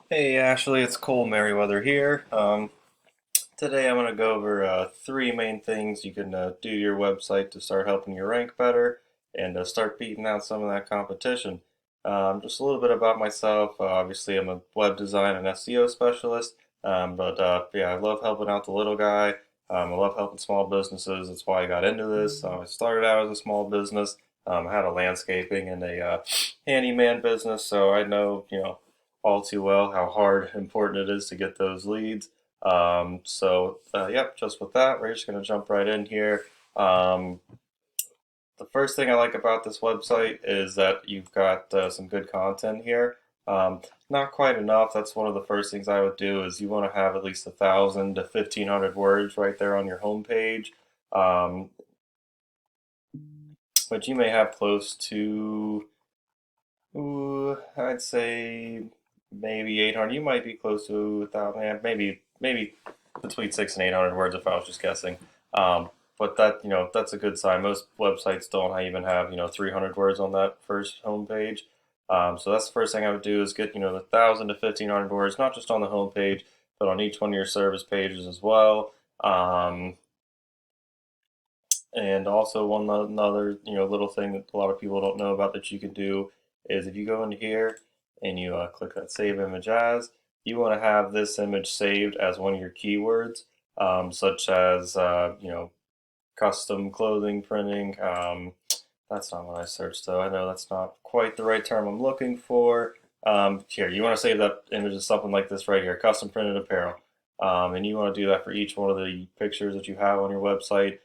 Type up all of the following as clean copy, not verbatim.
Hey Ashley, it's Cole Merriweather here. Today I'm going to go over three main things you can do to your website to start helping you rank better and start beating out some of that competition. Just a little bit about myself. Obviously, I'm a web design and SEO specialist, but yeah, I love helping out the little guy. I love helping small businesses. That's why I got into this. I started out as a small business. I had a landscaping and a handyman business, so I know, all too well how hard important it is to get those leads. Yep, just with that, we're just going to jump right in here. Um, the first thing I like about this website is that you've got some good content here. Not quite enough. That's one of the first things I would do is you want to have at least 1,000 to 1,500 words right there on your homepage. Um, but you may have close to, I'd say maybe 800. You might be close to 1,000. Yeah, maybe between 600 and 800 words if I was just guessing. But that's a good sign. Most websites don't even have 300 words on that first homepage. So that's the first thing I would do is get the 1,000 to 1,500 words, not just on the homepage, but on each one of your service pages as well. And also another little thing that a lot of people don't know about that you can do is if you go into here and you click that save image as, you want to have this image saved as one of your keywords, such as custom clothing printing. That's not what I searched though. I know that's not quite the right term I'm looking for. Here, you want to save that image as something like this right here, custom printed apparel. And you want to do that for each one of the pictures that you have on your website.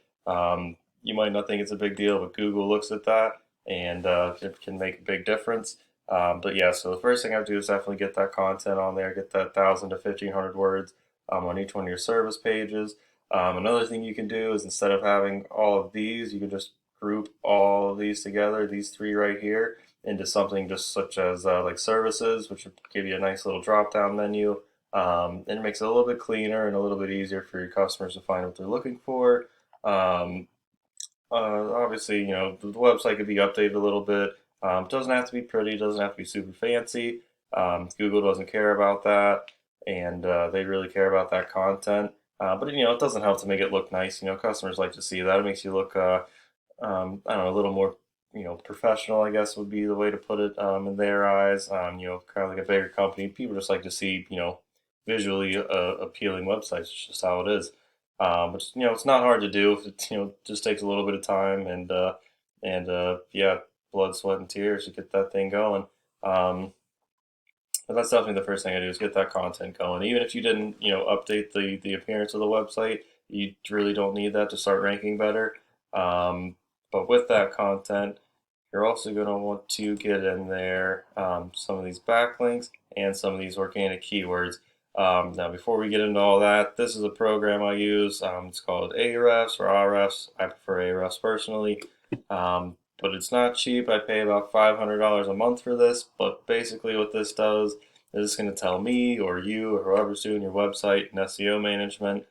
You might not think it's a big deal, but Google looks at that and it can make a big difference. But yeah, so the first thing I would do is definitely get that content on there, get that 1,000 to 1,500 words on each one of your service pages. Another thing you can do is instead of having all of these, you can just group all of these together, these three right here, into something just such as like services, which would give you a nice little drop down menu. And it makes it a little bit cleaner and a little bit easier for your customers to find what they're looking for. Um, Obviously, the website could be updated a little bit. Doesn't have to be pretty, doesn't have to be super fancy. Google doesn't care about that, and they really care about that content. But it doesn't help to make it look nice. Customers like to see that. It makes you look, I don't know, a little more, professional. I guess would be the way to put it in their eyes. Kind of like a bigger company. People just like to see, visually appealing websites. It's just how it is. But it's not hard to do. If it just takes a little bit of time and yeah, blood, sweat, and tears to get that thing going. Um, but that's definitely the first thing I do is get that content going. Even if you didn't update the appearance of the website, you really don't need that to start ranking better. But with that content, you're also going to want to get in there some of these backlinks and some of these organic keywords. Now, before we get into all that, this is a program I use. It's called Ahrefs or Ahrefs. I prefer Ahrefs personally, but it's not cheap. I pay about $500 a month for this. But basically, what this does is it's going to tell me or you or whoever's doing your website and SEO management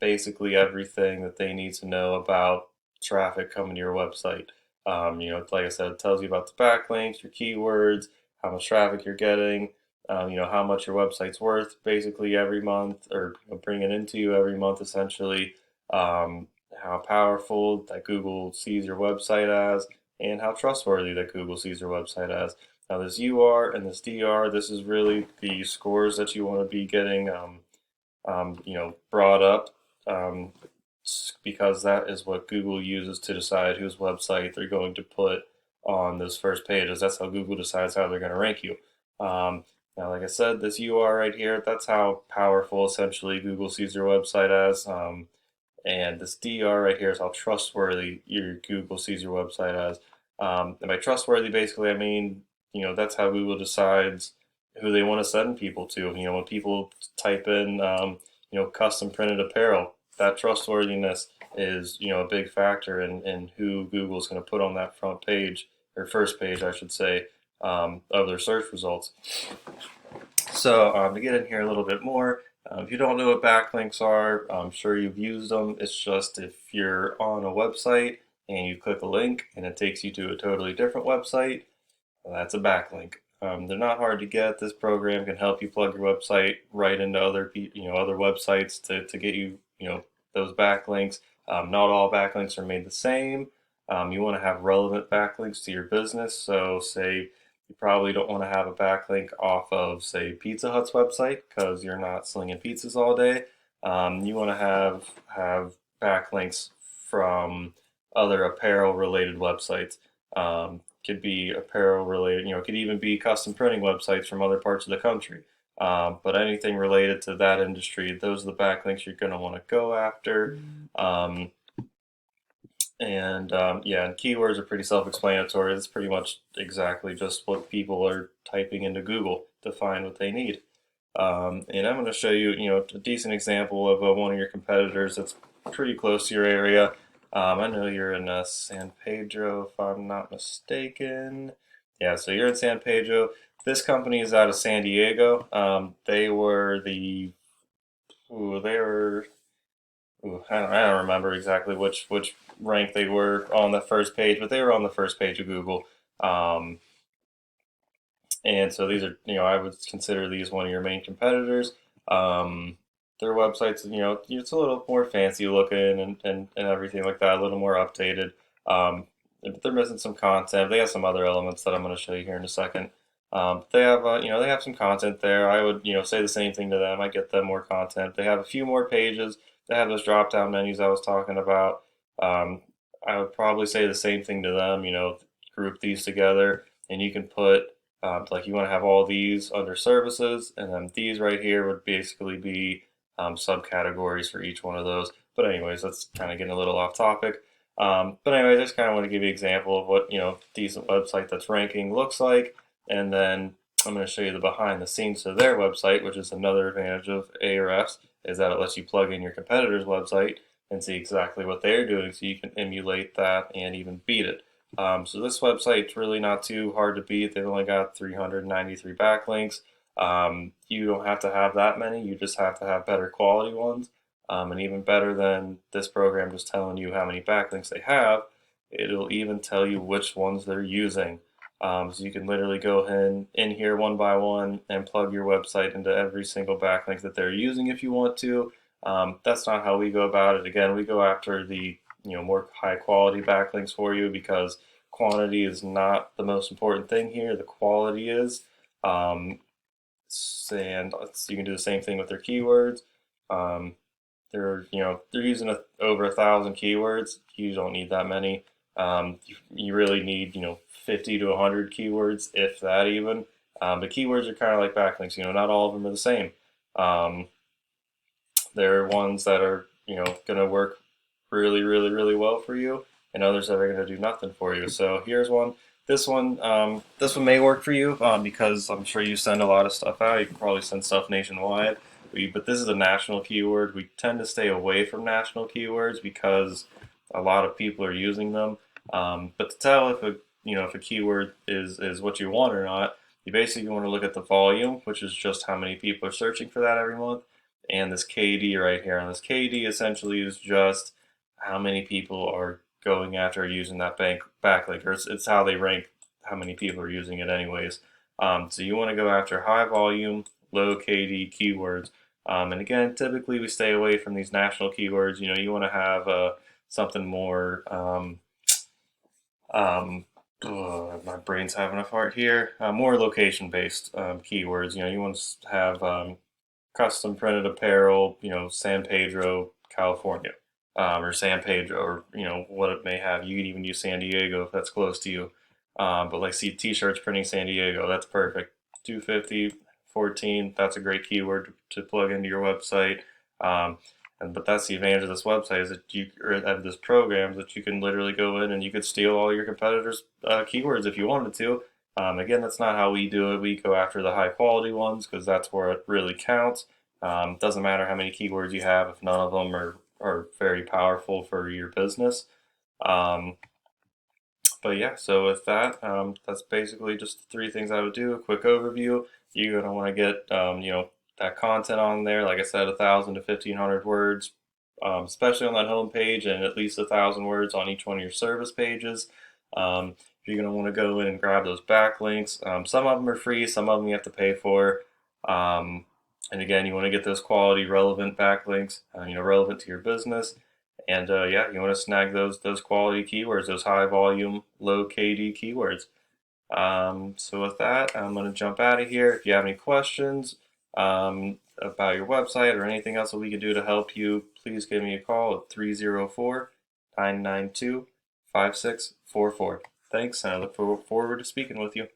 basically everything that they need to know about traffic coming to your website. Like I said, it tells you about the backlinks, your keywords, how much traffic you're getting, how much your website's worth basically every month, or bringing into you every month essentially, how powerful that Google sees your website as, and how trustworthy that Google sees your website as. Now, this UR and this DR, this is really the scores that you want to be getting, brought up, um, because that is what Google uses to decide whose website they're going to put on those first pages. That's how Google decides how they're going to rank you. Now, like I said, this UR right here, that's how powerful essentially Google sees your website as. And this DR right here is how trustworthy your Google sees your website as. And by trustworthy, basically, I mean, that's how Google decides who they want to send people to. When people type in, custom printed apparel, that trustworthiness is, a big factor in who Google's going to put on that front page, or first page, I should say, of their search results. So to get in here a little bit more, if you don't know what backlinks are, I'm sure you've used them. It's just if you're on a website and you click a link and it takes you to a totally different website, well, that's a backlink. They're not hard to get. This program can help you plug your website right into other websites to get you those backlinks. Not all backlinks are made the same. You want to have relevant backlinks to your business. So, say you probably don't want to have a backlink off of, say, Pizza Hut's website because you're not slinging pizzas all day. You want to have backlinks from other apparel related websites. Could be apparel related, it could even be custom printing websites from other parts of the country. But anything related to that industry, those are the backlinks you're going to want to go after. Um, yeah, and keywords are pretty self-explanatory. It's pretty much exactly just what people are typing into Google to find what they need. And I'm going to show you, a decent example of one of your competitors that's pretty close to your area. I know you're in San Pedro, if I'm not mistaken. Yeah, so you're in San Pedro. This company is out of San Diego. They were the, ooh, they were, ooh, I don't remember exactly which rank they were on the first page, but they were on the first page of Google. Um, and so these are, I would consider these one of your main competitors. Um, their websites, it's a little more fancy looking and everything like that, a little more updated. But they're missing some content. They have some other elements that I'm going to show you here in a second. But they have, they have some content there. I would, say the same thing to them. I get them more content. They have a few more pages. They have those drop-down menus I was talking about. Um, I would probably say the same thing to them. Group these together, and you can put like you want to have all these under services, and then these right here would basically be subcategories for each one of those. But anyways, that's kind of getting a little off topic. But anyways, I just kind of want to give you an example of what decent website that's ranking looks like, and then I'm going to show you the behind the scenes to their website, which is another advantage of Ahrefs, is that it lets you plug in your competitor's website and see exactly what they're doing, so you can emulate that and even beat it. So this website's really not too hard to beat. They've only got 393 backlinks. You don't have to have that many. You just have to have better quality ones. And even better than this program just telling you how many backlinks they have, it'll even tell you which ones they're using. So you can literally go in here one by one and plug your website into every single backlink that they're using if you want to. That's not how we go about it. Again, we go after the more high quality backlinks for you because quantity is not the most important thing here. The quality is. And you can do the same thing with their keywords. They're using over 1,000 keywords. You don't need that many. You really need 50 to 100 keywords, if that even. But keywords are kind of like backlinks. Not all of them are the same. There are ones that are going to work really, really, really well for you, and others that are going to do nothing for you. So here's one. This one may work for you because I'm sure you send a lot of stuff out. You can probably send stuff nationwide, but this is a national keyword. We tend to stay away from national keywords because a lot of people are using them. But to tell if a keyword is what you want or not, you basically want to look at the volume, which is just how many people are searching for that every month, and this KD right here. And this KD essentially is just how many people are going after using that backlink, or it's how they rank how many people are using it anyways. So you want to go after high volume, low KD keywords. And again, typically we stay away from these national keywords. You want to have something more, my brain's having a fart here, more location-based keywords. You want to have custom printed apparel, San Pedro, California. Or San Pedro, or what it may have. You can even use San Diego if that's close to you. But like, see, t-shirts printing San Diego, that's perfect. 250, 14, that's a great keyword to plug into your website. But that's the advantage of this website, is that you have this program that you can literally go in and you could steal all your competitors' keywords if you wanted to. Again, that's not how we do it. We go after the high quality ones because that's where it really counts. Doesn't matter how many keywords you have if none of them are very powerful for your business. But yeah, so with that, that's basically just the three things I would do. A quick overview. You're gonna want to get that content on there. Like I said, 1,000 to 1,500 words, especially on that home page, and at least 1,000 words on each one of your service pages. If You're going to want to go in and grab those backlinks. Some of them are free, some of them you have to pay for. And again, you want to get those quality, relevant backlinks, relevant to your business. And yeah, you want to snag those quality keywords, those high volume, low KD keywords. So with that, I'm going to jump out of here. If you have any questions about your website or anything else that we can do to help you, please give me a call at 304-992-5644. Thanks, and I look forward to speaking with you.